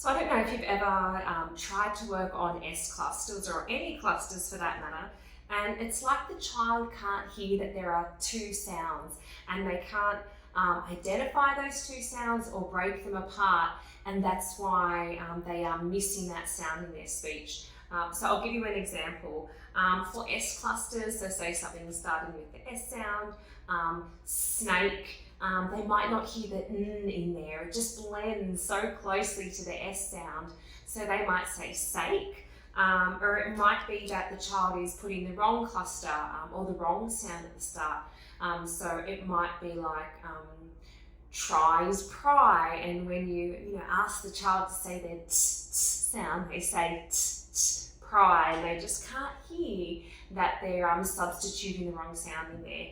So I don't know if you've ever tried to work on S clusters or any clusters for that matter, and it's like the child can't hear that there are two sounds and they can't identify those two sounds or break them apart, and that's why they are missing that sound in their speech. So I'll give you an example. For S clusters, so say something starting with the S sound, snake, they might not hear the N in there. It just blends so closely to the S sound. So they might say sake, or it might be that the child is putting the wrong cluster or the wrong sound at the start. So it might be like try is pry, and when you ask the child to say their t sound, they say t pry, and they just can't hear that they're substituting the wrong sound in there.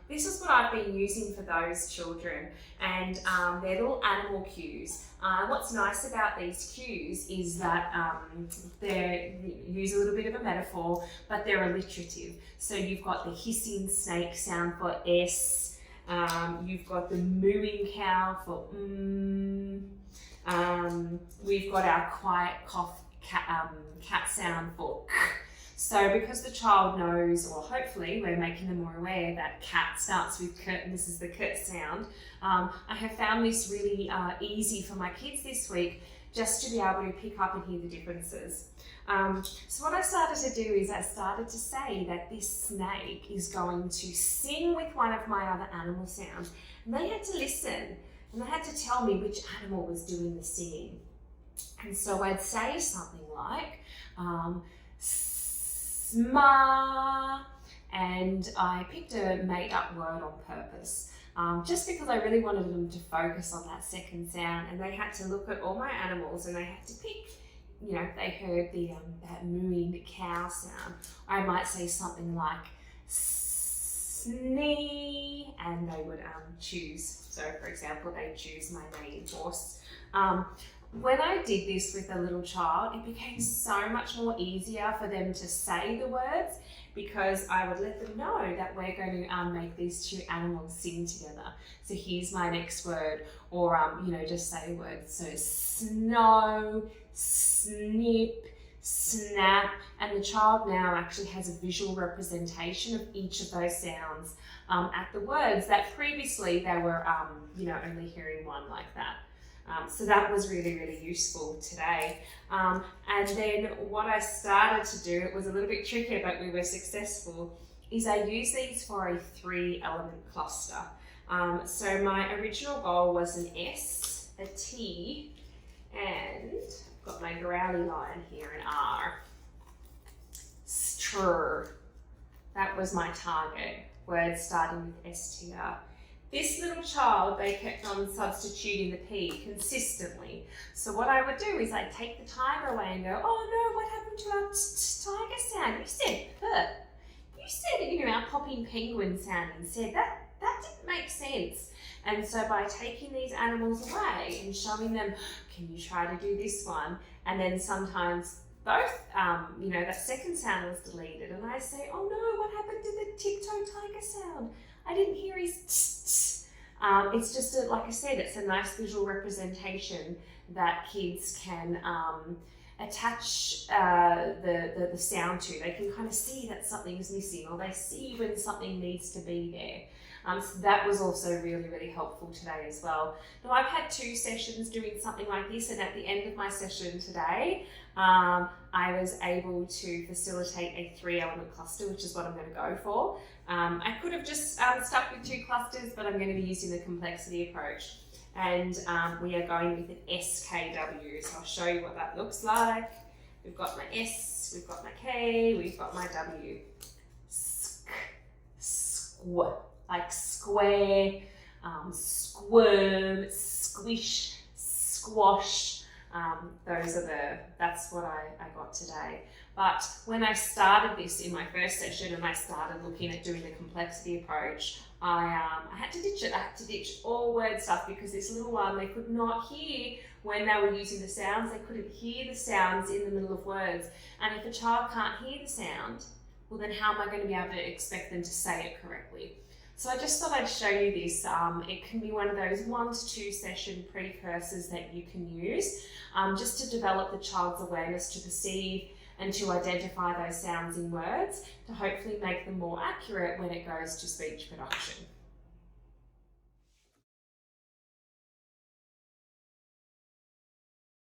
This is what I've been using for those children, and they're little animal cues. What's nice about these cues is that they use a little bit of a metaphor, but they're alliterative. So you've got the hissing snake sound for S, you've got the mooing cow for we've got our quiet cough cat sound for k. So because the child knows, or hopefully we're making them more aware that cat starts with k and this is the k sound, I have found this really easy for my kids this week, just to be able to pick up and hear the differences. So what I started to do is I started to say that this snake is going to sing with one of my other animal sounds. And they had to listen, and they had to tell me which animal was doing the singing. And so I'd say something like, sma, and I picked a made-up word on purpose, just because I really wanted them to focus on that second sound, and they had to look at all my animals and they had to pick, they heard the that mooing cow sound. I might say something like snee, and they would choose. So for example, they choose my neighing horse. When I did this with a little child, it became so much more easier for them to say the words, because I would let them know that we're going to make these two animals sing together. So here's my next word, or just say words. So snow, snip, snap, and the child now actually has a visual representation of each of those sounds at the words that previously they were only hearing one like that. So that was really, really useful today. And then what I started to do, it was a little bit trickier, but we were successful, is I use these for a 3-element cluster. So my original goal was an S, a T, and I've got my growly line here, an R. Str. That was my target, words starting with STR. This little child, they kept on substituting the P consistently. So what I would do is I'd take the timer away and go, oh no, what happened to our tiger sound? You said p. You said, our popping penguin sound instead. That didn't make sense. And so by taking these animals away and showing them, can you try to do this one? And then sometimes both, the second sound was deleted, and I say, oh no, what happened to the tiptoe tiger sound? I didn't hear his tss. It's just, like I said, it's a nice visual representation that kids can attach the sound to. They can kind of see that something's missing, or they see when something needs to be there. So that was also really, really helpful today as well. Now I've had 2 sessions doing something like this, and at the end of my session today, I was able to facilitate a 3-element cluster, which is what I'm going to go for. I could have just stuck with 2 clusters, but I'm going to be using the complexity approach. And we are going with an SKW, so I'll show you what that looks like. We've got my S, we've got my K, we've got my W. Sk, squ, like square, squirm, squish, squash. That's what I got today. But when I started this in my first session and I started looking at doing the complexity approach, I had to ditch it. I had to ditch all word stuff, because this little one, they could not hear when they were using the sounds. They couldn't hear the sounds in the middle of words. And if a child can't hear the sound, well then how am I going to be able to expect them to say it correctly? So I just thought I'd show you this. It can be one of those 1 to 2 session precursors that you can use just to develop the child's awareness to perceive and to identify those sounds in words to hopefully make them more accurate when it goes to speech production.